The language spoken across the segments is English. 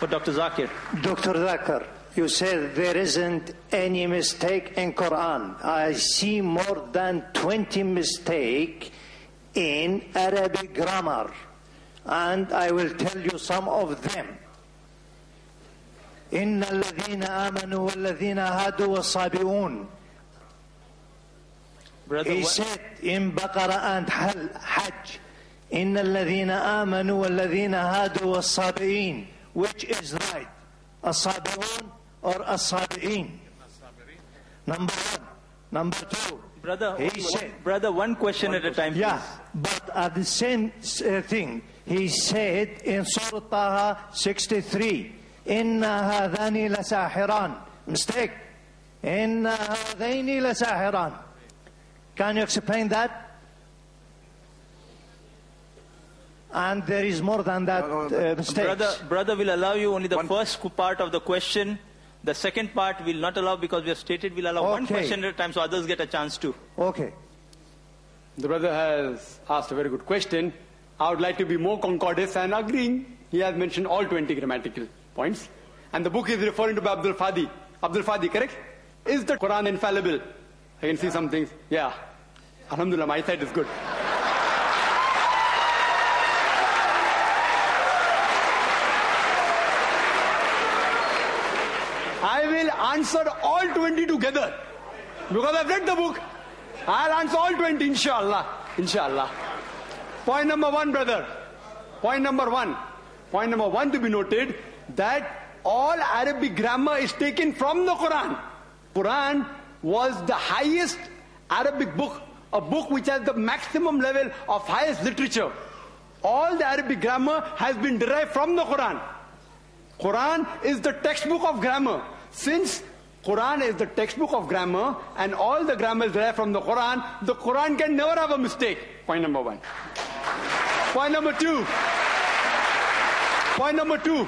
for Dr. Zakir. Dr. Zakir, you said there isn't any mistake in Quran. I see more than 20 mistakes in Arabic grammar, and I will tell you some of them. إن الذين آمنوا والذين هادوا والصابئون. He said in Baqarah and Hajj, إن الذين آمنوا والذين هادوا والصابئين. Which is right? الصابئون or الصابئين? Number one. Number two. Brother, one question at a time, please. Yeah, but at the same thing, he said in Surah Taha 63, إِنَّ هَذَانِ لَسَاحِرَانِ. Mistake. إِنَّ هَذَيْنِ لَسَاحِرَانِ. Can you explain that? And there is more than that mistakes. Brother will allow you only the first part of the question. The second part will not allow, because we have stated we'll allow one question at a time so others get a chance too. Okay. The brother has asked a very good question. I would like to be more concordant and agreeing. He has mentioned all 20 grammatical points. And the book is referring to Abdul Fadi. Abdul Fadi, correct? Is the Quran infallible? I can see some things. Yeah. Alhamdulillah, my side is good. I will answer all 20 together. Because I've read the book. I'll answer all 20, inshallah. Inshallah. Point number one, brother. Point number one. Point number one to be noted, that all Arabic grammar is taken from the Quran. Quran was the highest Arabic book, a book which has the maximum level of highest literature. All the Arabic grammar has been derived from the Quran. Quran is the textbook of grammar. Since Quran is the textbook of grammar and all the grammar is derived from the Quran can never have a mistake. Point number one. Point number two. Point number two.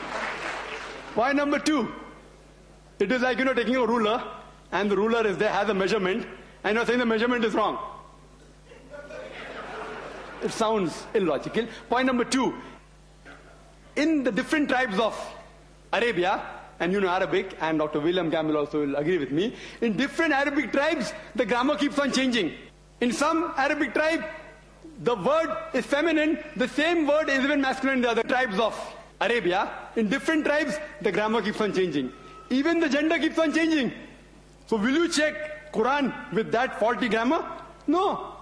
Point number two. It is like, taking a ruler, and the ruler is there, has a measurement, and you're saying the measurement is wrong. It sounds illogical. Point number two. In the different tribes of Arabia, and Arabic, and Dr. William Campbell also will agree with me, in different Arabic tribes, the grammar keeps on changing. In some Arabic tribe, the word is feminine, the same word is even masculine in the other tribes of Arabia. In different tribes, the grammar keeps on changing. Even the gender keeps on changing. So will you check Quran with that faulty grammar? No.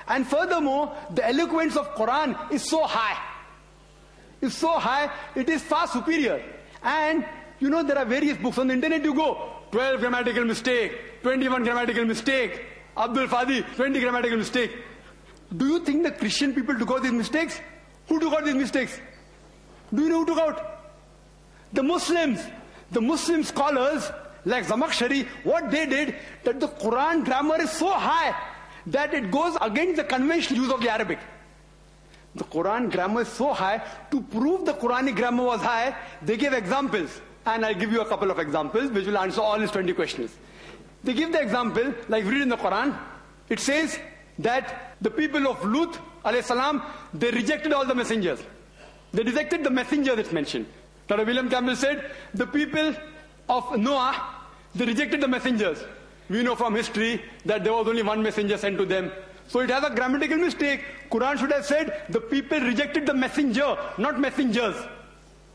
And furthermore, the eloquence of Quran is so high. It's so high, it is far superior. And there are various books on the internet. You go 12 grammatical mistake, 21 grammatical mistake, Abdul Fadi 20 grammatical mistake. Do you think the Christian people took out these mistakes? Who took out these mistakes? Do you know who took out? The Muslims. The Muslim scholars like Zamakhshari, what they did, that the Quran grammar is so high that it goes against the conventional use of the Arabic. The Quran grammar is so high, to prove the Quranic grammar was high, they gave examples. And I'll give you a couple of examples which will answer all his 20 questions. They give the example, like we read in the Quran, it says that the people of Lut, alayhi salam, they rejected all the messengers. They rejected the messenger that's mentioned. Dr. William Campbell said, the people of Noah, they rejected the messengers. We know from history that there was only one messenger sent to them. So it has a grammatical mistake. Quran should have said, the people rejected the messenger, not messengers.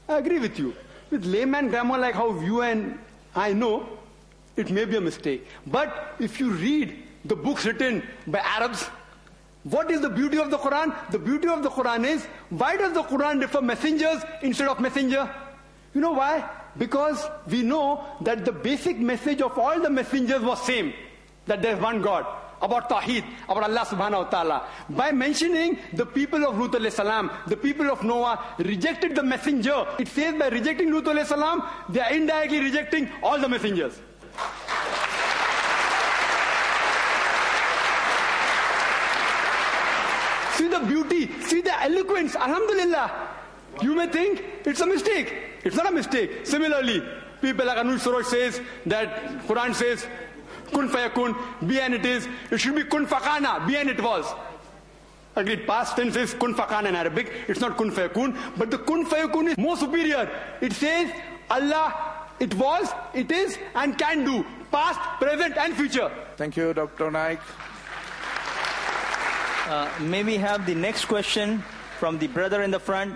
I agree with you. With layman grammar like how you and I know, it may be a mistake. But if you read the books written by Arabs, what is the beauty of the Quran? The beauty of the Quran is, why does the Quran refer messengers instead of messenger? You know why? Because we know that the basic message of all the messengers was same, that there is one God, about Tawheed, about Allah subhanahu wa ta'ala. By mentioning the people of Lut alayhi salam, the people of Noah rejected the messenger, it says by rejecting Lut alayhi salam, they are indirectly rejecting all the messengers. See the beauty, see the eloquence, alhamdulillah. You may think it's a mistake. It's not a mistake. Similarly, people like Anush Suraj says that Quran says, kun fayakun, be and it is. It should be kun fakana, be and it was. Agreed. Past tense is kun fakan in Arabic. It's not kun fayakun. But the kun fayakun is more superior. It says Allah, it was, it is, and can do. Past, present, and future. Thank you, Dr. Naik. May we have the next question from the brother in the front?